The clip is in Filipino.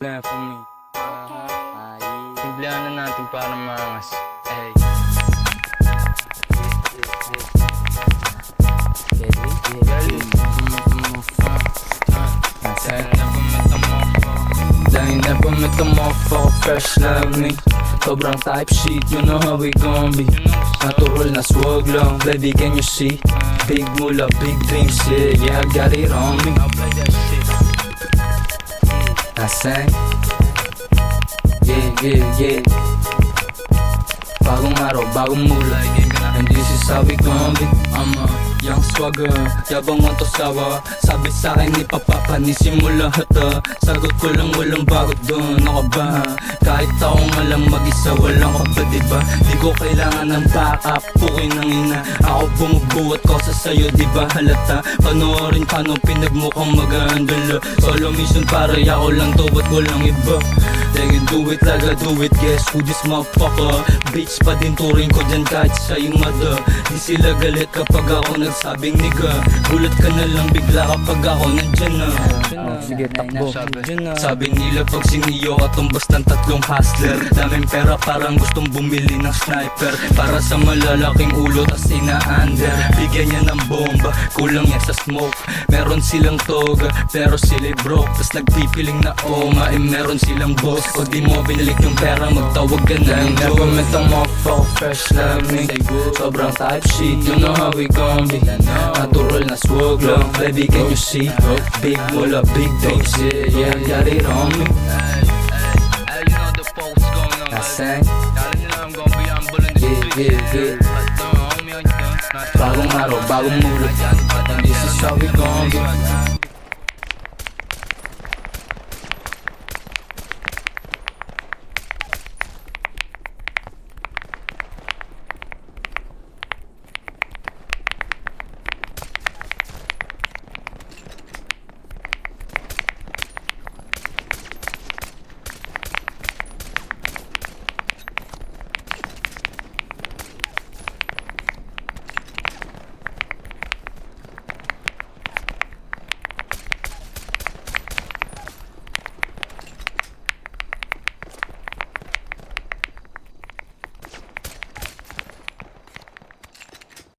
Plan for me. Simplihan na natin para maangas. Hey. Dahil never met a motherfucker fresh like me. Sobrang type shit, you know how we gon' be. Natural na swag lang, baby can you see? Big mula, big dreams, yeah I got it on me. I sang, yeah. Bagong araw, bagong mulay, and this is how we gon' be. I'm a young swagger, yabang ang tosawa. Sabi sa'kin ni Papa, nisimula hata. Sagot ko lang walang bago doon, ano ka ba? Kahit akong alam mag-isa, walang ka ba diba? Di ko kailangan ng backup, pukoy ng ina. Ako bumubuhat ko sa sayo, diba halata? Panoorin paano pinagmukhang mag-aandala. Solo mission para ako lang to, ba't walang iba? They can do it like I do it, guess who this motherfucker? Bitch pa din turing ko dyan kahit siya yung mother. Di sila galit kapag ako nagsabing nigga. Gulat ka na lang bigla kapag ako nandyan na. Sige, takbo. Sabi nila pag siniyo ka tumbas ng tatlong hustler. Daming pera parang gustong bumili ng sniper. Para sa malalaking ulo tas ina-under. Bigyan niya ng bomba, kulang yan sa smoke. Meron silang toga, pero sila broke. Tas nagpipiling na oma, meron silang boss. Pag di mo binalik yung pera, magtawag ka na ng never met a motherfucker fresh like me. Sobrang type shit, you know how we gon' be. Natural na swag lang, baby can you see? Big mula, big dreams, yeah I got it on me. Hey, you know the folks going on. I sang, Y'all know I'm gonna be humble in the streets. yeah. Homie, Bagong araw, bagong mulot, and this is how we gon' be.